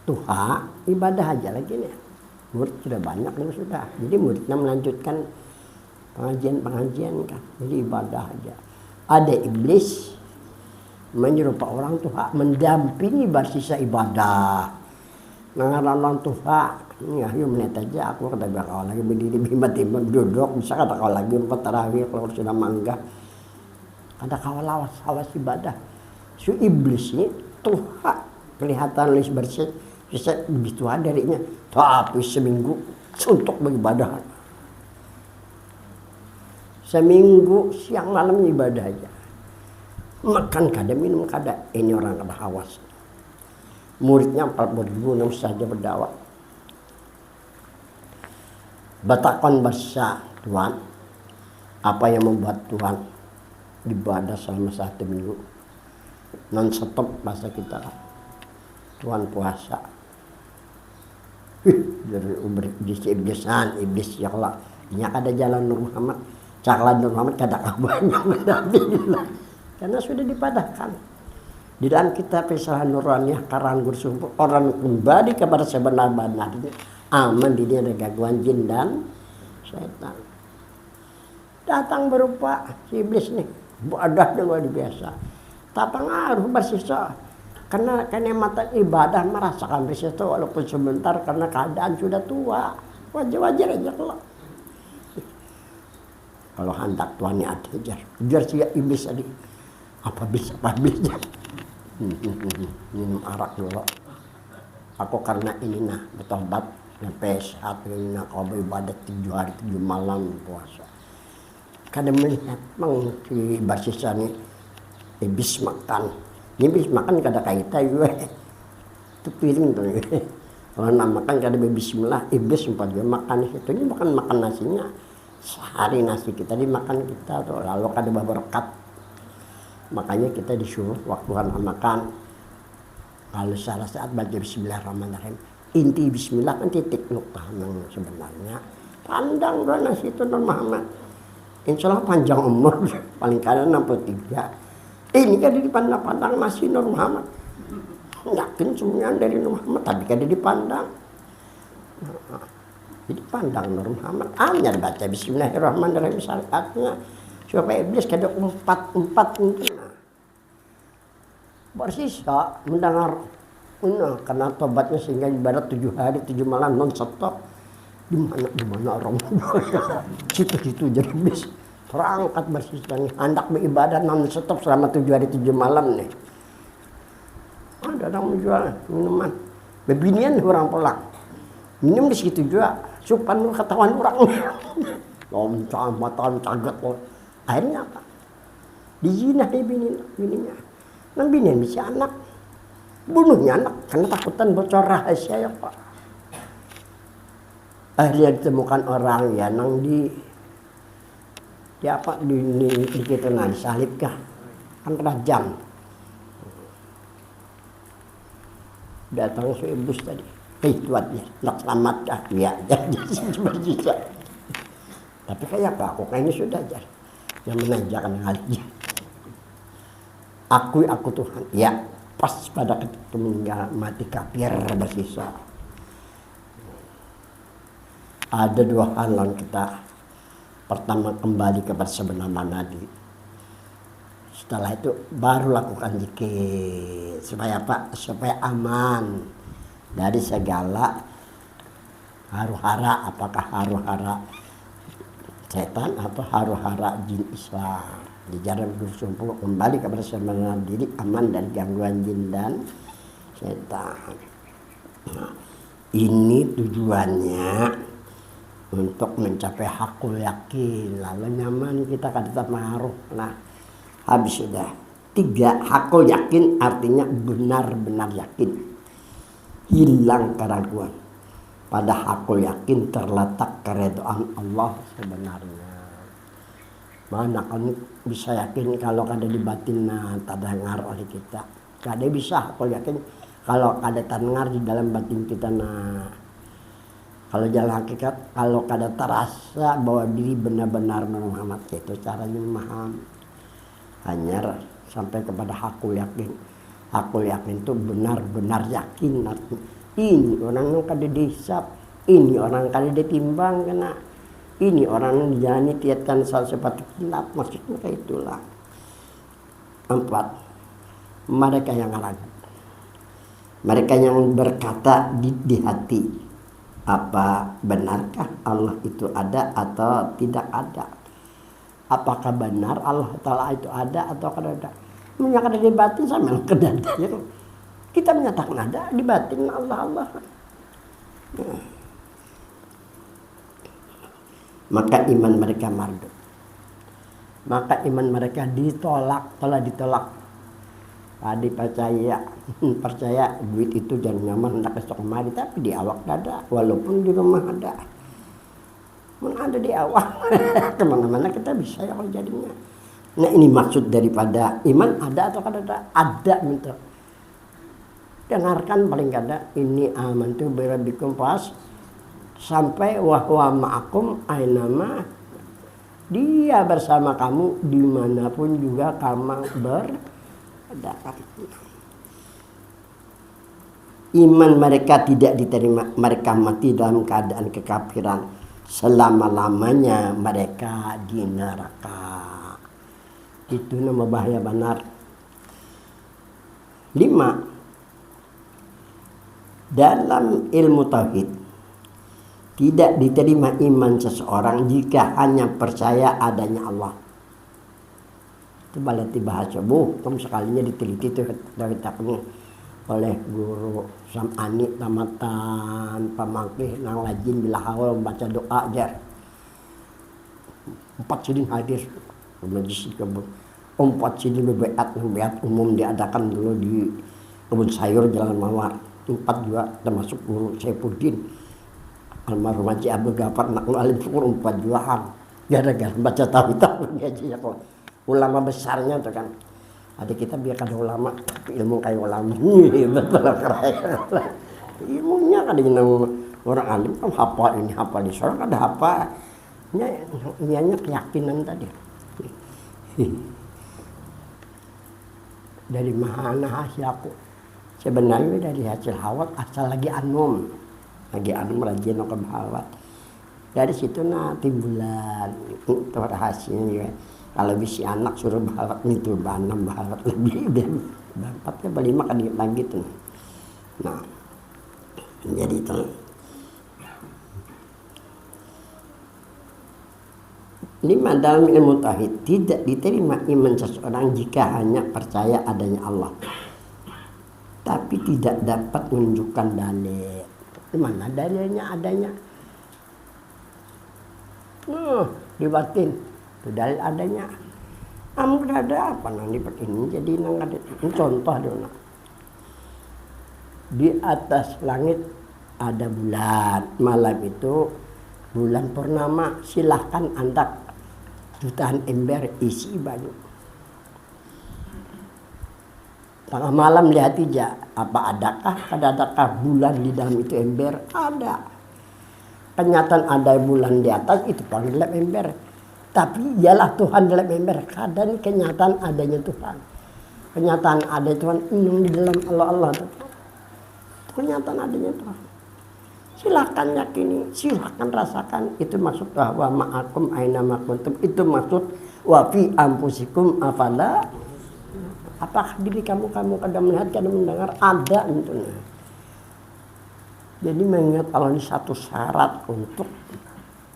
tuha, ibadah aja lagi nih. Murid sudah banyak nih sudah. Jadi muridnya melanjutkan pengajian kan. Jadi ibadah aja. Ada iblis menyerupai orang tuha, mendampingi Barsisa ibadah. Nangaran tuha, ya yuk menit aja aku kata kau lagi berdiri tiba-tiba duduk, bisa kata kau lagi 4 tarawih kalau sudah manggah. Kata kau lawas ibadah. Si iblis ini tuha kelihatan lis bersih bisa lebih tua darinya, tapi seminggu suntuk beribadah. Seminggu siang malam ibadah aja, makan kada minum kada. Ini orang kada hawas. Muridnya 40.000 saja berdakwah. Batakon bahasa Tuhan, apa yang membuat Tuhan ibadah selama 1 minggu non stop bahasa kita. Tuhan puasa. Dari iblis-iblisan, iblis ya Allah. Ini ada jalan Nur Muhammad. Caklan Nur Muhammad kada banyak. Karena sudah dipadahkan. Di dalam kitab Risalah Nuraniyah karang Gursumpur, orang kembali kepada sebenar-benarnya aman di dia ada gangguan jin dan setan. Datang berupa si iblis nih, ibadah luar biasa. Tak pengaruh Barsisa, karena kenikmatan ibadah merasakan Barsisa walaupun sebentar karena keadaan sudah tua, wajar-wajar aja kalau hendak tuannya ada jar si iblis tadi apa bisa minum arak dulu. Aku karena ini nah bertobat sampai saat ini nah kau beribadah 7 hari 7 malam puasa. Kadang melihat mang si Barsisa nih iblis makan. Iblis makan kada kaitan juga. Itu piring tuh. Kalau nak makan kada bismillah, iblis sempat dia makan itu. Ini makan nasinya. Sehari nasi kita dimakan kita tuh, lalu kada berkat. Makanya kita disuruh waktu makan. Kalau salah saat baca bismillahirrahmanirrahim. Inti bismillah kan titik nuktah yang sebenarnya. Pandang doa nasi itu Nur Muhammad. Insya Allah panjang umur, paling kadang 63. Ini kan dipandang-pandang masih Nur Muhammad. Yakin semuanya dari Nur Muhammad, tapi kan dipandang. Jadi pandang Nur Muhammad. Hanya baca bismillahirrahmanirrahim syariatnya. Supaya iblis kada empat Barsisa mendengar karena tobatnya sehingga ibarat 7 hari 7 malam non stop. Di mana orang situ jadi iblis. Terangkat Barsisa nih, hendak beribadah non stop selama 7 hari 7 malam nih. Ada orang menjual minuman. Bebinian orang pulang. Minum di situ juga, supan ketahuan orang. Loncang, matan, cagat. Akhirnya apa? Dijinah bininya. Nah binian bisa anak. Bunuhnya anak, karena takutan bocor rahasia ya Pak. Akhirnya ditemukan orang ya nang di apa di kita nanti salib kah kan kerajaan datang si iblis tadi tuatnya nak selamat dah ya jadi Barsisa. Tapi kayak apa aku kayaknya sudah aja yang menanjakan hatinya aku Tuhan ya pas pada ketika meninggal mati kafir Barsisa. Ada 2 hal yang kita pertama kembali kepada sebenarnya Nabi. Setelah itu baru lakukan zikir. Supaya apa? Supaya aman dari segala haru-hara, apakah haru-hara setan atau haru-hara jin Islam. Dijarang bersumpah kembali kepada sebenarnya diri, aman dari gangguan jin dan setan. Nah, ini tujuannya untuk mencapai hakul yakin. Lalu nyaman kita kada pengaruh. Nah, habis sudah. 3, hakul yakin artinya benar-benar yakin. Hilang keraguan. Pada hakul yakin terletak keredaan Allah sebenarnya. Mana kamu bisa yakin kalau kada di batin terdengar oleh kita. Kada bisa hakul yakin kalau kada terdengar di dalam batin kita. Kalau jalan hakikat, kalau kada terasa bahwa diri benar-benar Muhammad, itu caranya memaham. Hanya sampai kepada hakul yakin. Hakul yakin itu benar-benar yakin. Ini orang yang kada dihisap, ini orang kada ditimbang kena, ini orang yang dijalani tiatkan seperti kilat, maksudnya kayak itulah. 4, mereka yang ragu, mereka yang berkata di hati, apa benarkah Allah itu ada atau tidak ada? Apakah benar Allah Ta'ala itu ada atau kada ada? Menyatakan di batin sama kada ada. Kita menyatakan ada di batin Allah. Maka iman mereka mardu. Maka iman mereka ditolak, telah ditolak. Tadi percaya duit itu jangan nyaman hendak esok kemari, tapi di awak ada, walaupun di rumah ada. Ada di awak, kemana-mana kita bisa ya kalau jadinya. Nah ini maksud daripada iman ada atau kada ada minta. Dengarkan paling kada ini amantu birabbikum pas sampai wahwa ma'akum ainama, dia bersama kamu dimanapun juga kamu berada. Iman mereka tidak diterima, mereka mati dalam keadaan kekafiran, selama-lamanya mereka di neraka. Itu nama bahaya benar. 5, dalam ilmu tauhid tidak diterima iman seseorang jika hanya percaya adanya Allah. Itu balati bahasa kamu sekalinya diteliti itu dari taknya oleh guru Sam'ani tamatan pamangkih nang lajin bila hawal membaca doa aja 4 sidin hadir majlis kebun 4 sidin bebeat umum diadakan dulu di kebun sayur Jalan Mawar. 4 juga termasuk guru Saifuddin almarhum Haji Abdul Ghafar nak alim syukur 4 juahan gara-gara baca tahu gajinya kok ulama besarnya tuh kan. Ada kita biar kada ulama tapi ilmu kayak ulama betul keren. Ilmunya kada orang alim kan hafal ini hafal di sorok ada hafal nya keyakinan tadi. Dari mana hasil aku? Sebenarnya dari hasil hawat asal lagi anum rajin ke hawat. Dari situ timbulan itu hasilnya. Kalau bisa anak suruh bahalat itu banam bahalat lebih dan dampaknya berlima kali lagi tuh. Nah, jadi itu. Lima, dalam ilmu tauhid tidak diterima iman seseorang jika hanya percaya adanya Allah, tapi tidak dapat menunjukkan dalil. Di mana dalilnya adanya? Di batin. Itu dalil adanya. Amun ada apa nang lipat ini jadi nang ada contoh dulu. Di atas langit ada bulan. Malam itu bulan purnama, silahkan Anda jutaan ember isi banyu. Tengah malam lihat aja apa adakah bulan di dalam itu ember? Ada. Kenyataan ada bulan di atas itu paling dalam ember. Tapi ialah Tuhan dalam ember. Kadang kenyataan adanya Tuhan. Kenyataan ada Tuhan ini di dalam Allah. Kenyataan adanya Tuhan. Silakan yakini, silakan rasakan. Itu maksud bahwa ma'akum aina ma kuntum. Itu maksud wa fi anfusikum afala Apakah diri kamu kadang melihat, kadang mendengar? Ada tentunya. Jadi mengingat Allah ini satu syarat untuk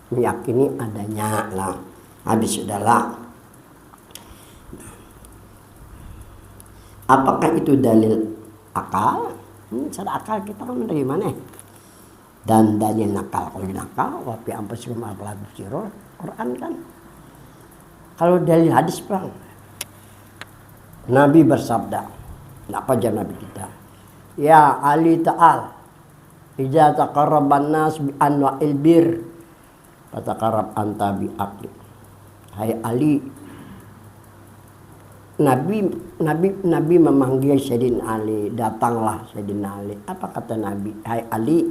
meyakini adanya. Nah, habis sudahlah. Apakah itu dalil akal? Secara akal kita kan menerima nih. Dan dalil nakal, kalau nakal, wafi ampasikum apalagi siro, Quran kan. Kalau dalil hadis bang, Nabi bersabda, apa aja Nabi kita? Ya Ali Ta'al, idza taqarraban nas bi anwa'il bir, fataqarrab anta bi aqli. Hai Ali, Nabi memanggil Sayyidina Ali, datanglah Sayyidina Ali. Apa kata Nabi? Hai Ali,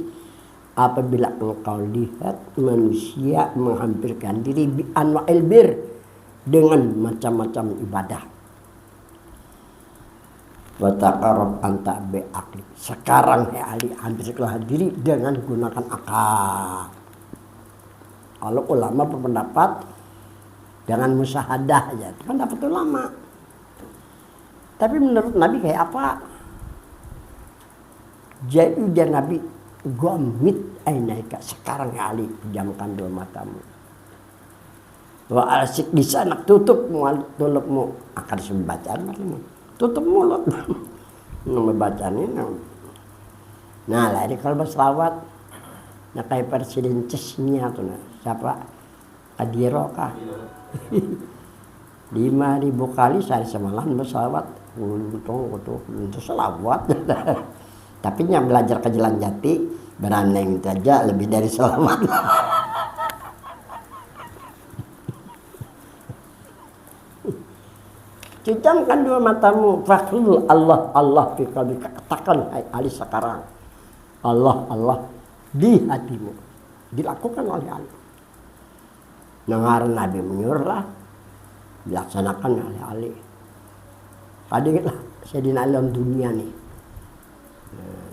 apabila engkau lihat manusia menghampirkan diri bi anwa'il bir, dengan macam-macam ibadah, wa taqarrab anta bi aqli. Sekarang hai Ali, hampirkanlah diri dengan gunakan akal. Kalau ulama berpendapat dengan musyahadah aja, itu pendapat ulama. Tapi menurut Nabi kayak apa? Jadi dia Nabi, gomit ainaika, sekarang ya Ali, pejamkan dua matamu. Wa arsik lisanak, tutup mulutmu, akan sebacaan kamu. Tutup mulut. Membacanya. Nah, lah ini kalau berselawat, nah kayak presiden Chechnya tuh, nah. Siapa? Kadiro kah? 5.000 kali sehari semalam berselawat. Untuk selawat. Tapi yang belajar ke Jalan Jati beraneng saja lebih dari selawat. Cicamkan dua matamu, fakrul Allah Allah fi qalbika, katakan hai Ali sekarang Allah Allah di hatimu, dilakukan oleh Ali. Dengar Nabi menyuruhlah, dilaksanakan oleh Ali. Kadanglah Sayyidina Ali dalam dunia nih,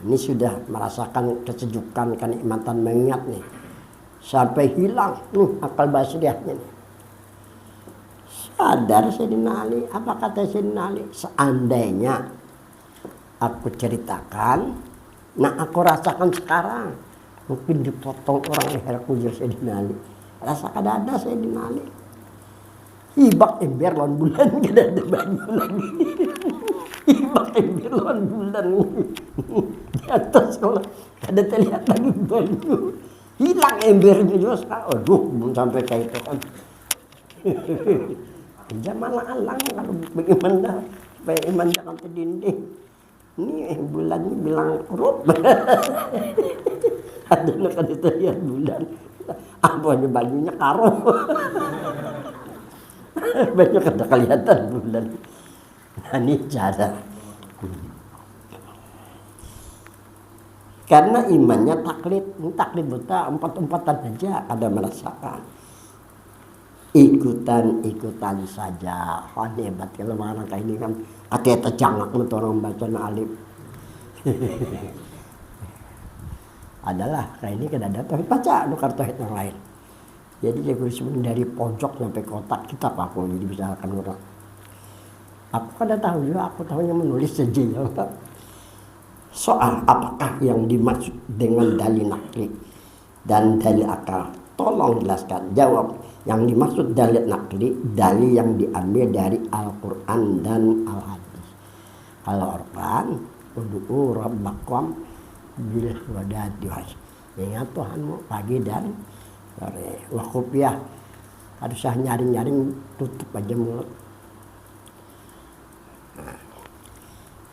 ini sudah merasakan kesejukan, kenikmatan mengingat nih, sampai hilang akal basirahnya nih. Sadar Sayyidina Ali, apa kata Sayyidina Ali? Seandainya aku ceritakan, nah aku rasakan sekarang, mungkin dipotong orang leherku ya Sayyidina Ali. Rasa kada ada Sayyidina Ali. Hibak ember lawan bulan, kada ada banyu lagi. Hibak ember lawan bulan di atas kalau kada terlihat lagi banyu. Hilang embernya juga sekarang. Aduh, belum sampai kayak itu kan. Zaman alang kalau bagaimana supaya iman jangan terdinding. Ini bulannya bilang korup. Ada nak ada terlihat bulan. Apa ada banyunya karo. Banyak kada kelihatan bulan. Nah, ini cara. Karena imannya taklid buta, empat-empatan aja ada merasakan. Ikutan saja. Hebat kalau orang kayak ini kan katanya terjangak untuk orang baca alif. Adalah kayak ini kan ada tapi baca nukar tauhid yang lain. Jadi dia berusaha dari pojok sampai kotak kitab aku jadi bisa akan orang. Aku kada tahu juga, aku tahunya menulis saja ya. Soal apakah yang dimaksud dengan dalil nakli dan dalil akal? Tolong jelaskan. Jawab. Yang dimaksud dalil nakli, dalil yang diambil dari Al-Quran dan Al-Hadis. Kalau Al-Quran, ud'u rabbakum bil ghadati wal ashi. Ingat Tuhanmu pagi dan sore. Wakufiyah. Harus usah nyaring-nyaring, tutup aja mulut. Nah,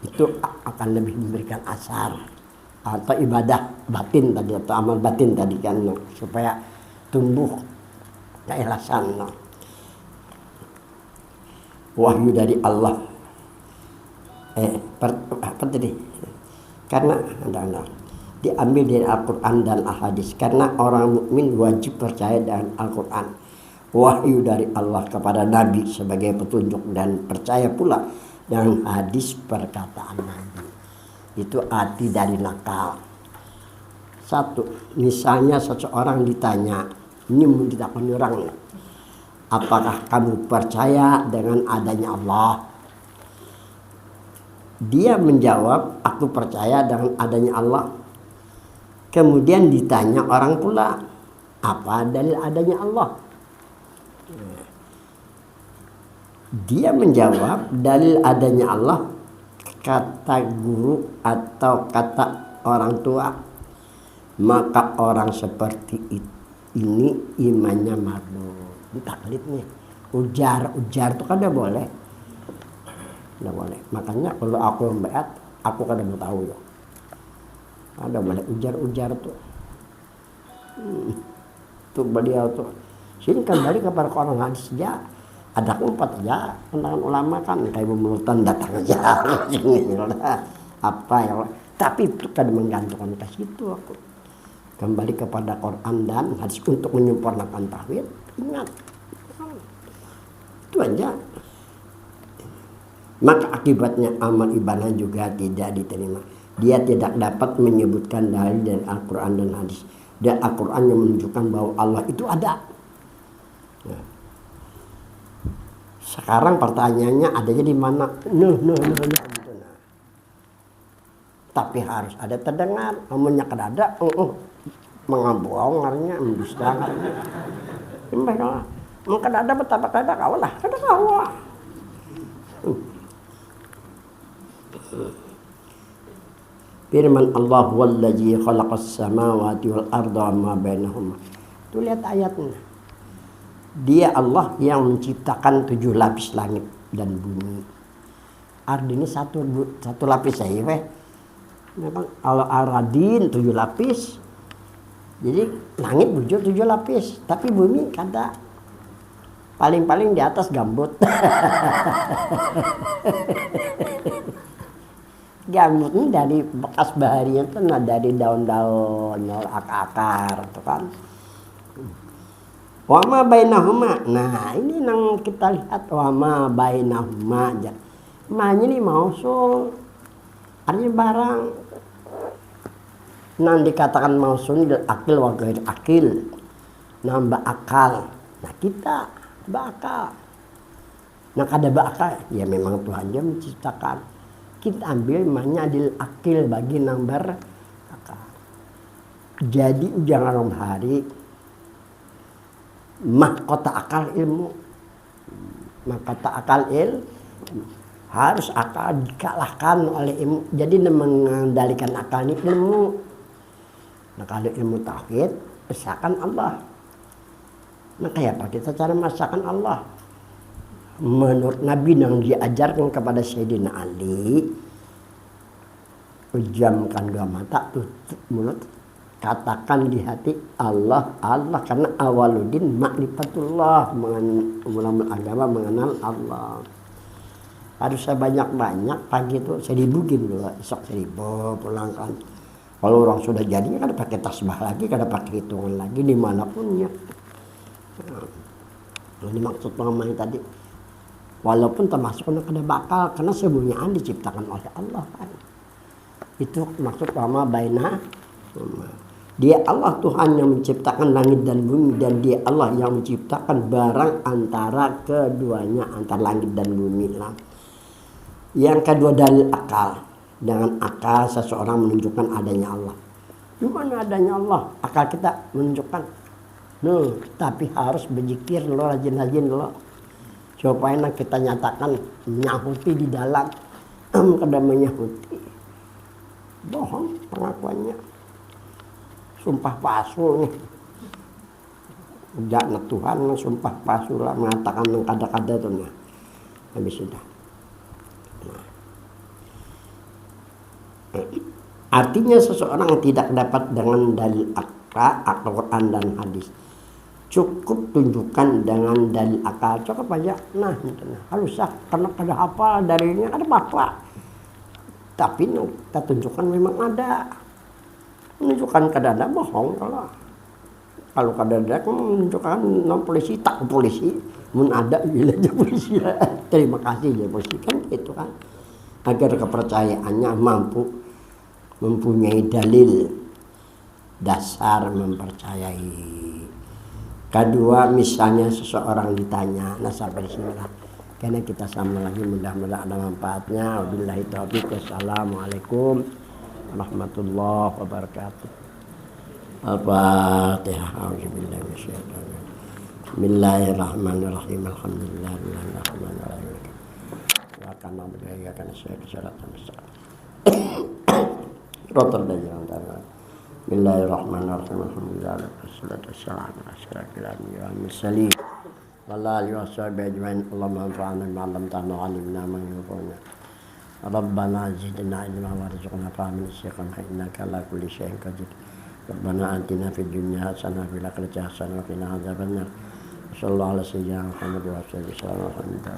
itu akan lebih memberikan asar atau ibadah batin tadi atau amal batin tadi kan, supaya tumbuh keikhlasan. Wahyu dari Allah. Apa tadi? Karena ada diambil dari Al-Quran dan Al-Hadis. Karena orang mukmin wajib percaya dengan Al-Quran. Wahyu dari Allah kepada Nabi sebagai petunjuk dan percaya pula dengan hadis perkataan Nabi. Itu arti dari nakal. Satu, misalnya seseorang ditanya, ini menditakkan orang, apakah kamu percaya dengan adanya Allah? Dia menjawab, aku percaya dengan adanya Allah. Kemudian ditanya orang pula, apa dalil adanya Allah? Dia menjawab, dalil adanya Allah kata guru atau kata orang tua. Maka orang seperti ini imannya mardud. Ditaklid nih. Ujar itu kan udah boleh. Udah boleh. Makanya kalau aku membayat, aku kan mau tahu ya. Ada boleh ujar tuh. Tuh beliau tuh. Sini kembali kepada orang hadis ya. Ada 4 aja pandangan ulama kan kayak Mulutan datang aja. Apa ya? Tapi itu kan menggantungkan ke situ aku. Kembali kepada Quran dan hadis untuk menyempurnakan tauhid. Ingat. Itu aja. Maka akibatnya amal ibadah juga tidak diterima. Dia tidak dapat menyebutkan dalil dari Al-Quran dan hadis. Dan Al-Quran yang menunjukkan bahwa Allah itu ada. Nah. Sekarang pertanyaannya adanya di mana? Gitu. Nah. Tapi harus ada terdengar. Namanya kada ada, mengambuang artinya mendusta artinya. Gimana? Mungkin kada ada betapa kada kawalah, kada kawa. Firman Allah wallazi khalaqas samawati wal arda ma bainahuma. Tuh lihat ayatnya. Dia Allah yang menciptakan 7 lapis langit dan bumi. Artinya satu lapis saja weh. Memang kalau aradin 7 lapis. Jadi langit bujur 7 lapis, tapi bumi kada. Paling-paling di atas gambut. Gambut ini dari bekas baharian itu dari daun-daun, akar-akar itu kan. Wama bainahuma. Nah, ini yang kita lihat wama bainahuma aja. Mahnya ini mausul. Artinya barang. Nang dikatakan mausul ini akil wa ghair akil. Nambah akal. Nah, kita bakal. Nah, kada bakal. Ya memang Tuhan dia menciptakan. Kita ambil mahnya adil akil bagi nambar akal. Jadi jangan hari mahkota akal ilmu. Mahkota akal harus akal dikalahkan oleh ilmu. Jadi mengendalikan akal ini ilmu. Nah kalau ilmu tauhid masakan Allah. Nah kayak apa kita cara masakan Allah? Menurut Nabi yang diajarkan kepada Sayyidina Ali, pejamkan 2 mata, tutup mulut, katakan di hati Allah, Allah, karena awaludin ma'rifatullah, ulama agama mengenal Allah. Harus saya banyak-banyak pagi itu 1000 gitu, esok 1000 pulang kan. Kalau orang sudah jadinya kan pakai tasbih lagi, kada pakai hitungan lagi dimanapun ya. Nah, ini maksud pengamai tadi. Walaupun termasuk kada bakal, karena semuanya diciptakan oleh Allah kan. Itu maksud wama baina. Dia Allah Tuhan yang menciptakan langit dan bumi, dan dia Allah yang menciptakan barang antara keduanya, antara langit dan bumi lah. Yang kedua dalil akal. Dengan akal seseorang menunjukkan adanya Allah. Di mana adanya Allah? Akal kita menunjukkan. Tapi harus berzikir lo, rajin-rajin lo. Supaya kita nyatakan menyahuti di dalam. Kada menyahuti. Bohong pengakuannya. Sumpah palsu nih. Udah Tuhan sumpah palsu lah mengatakan kada-kada itu nah. Habis sudah. Nah. Artinya seseorang tidak dapat dengan dalil akal, Al-Quran dan hadis. Cukup tunjukkan dengan dalil akal, cukup aja. Nah, harus sah karena kada hafal dalilnya ada apa. Tapi kita tunjukkan memang ada. Menunjukkan kada ada bohong kalau kada ada menunjukkan polisi tak polisi. Mun ada bila aja polisi. Terima kasih ya polisi kan itu kan. Agar kepercayaannya mempunyai dalil dasar mempercayai. Kedua, misalnya seseorang ditanya, nah sampai di sini lah. Karena kita sama lagi mudah-mudahan ada manfaatnya. Wabillahi taufiq. Wassalamualaikum warahmatullahi wabarakatuh. Al-Fatihah. A'udzubillahi minasyaitonir rajim. Bismillahirrahmanirrahim. Alhamdulillahirrahmanirrahim. Wa kana billahi kana syaitan mustaqim. Bismillahirrahmanirrahim. Alhamdulillah. Wassalatu wassalamu ala asyrafil anbiya'i wal mursalin. Wa alihi washabihi ajmain. Allahumma anfa'na bima 'allamtana wa 'allimna ma yanfa'una. Rabbana zidna ilma warzuqna fahman istiqamah innaka ala kulli syai'in qadir. Rabbana atina fid dunya hasanah wa fil akhirati hasanah wa qina adzabannar. Sallallahu alaihi wa sallam.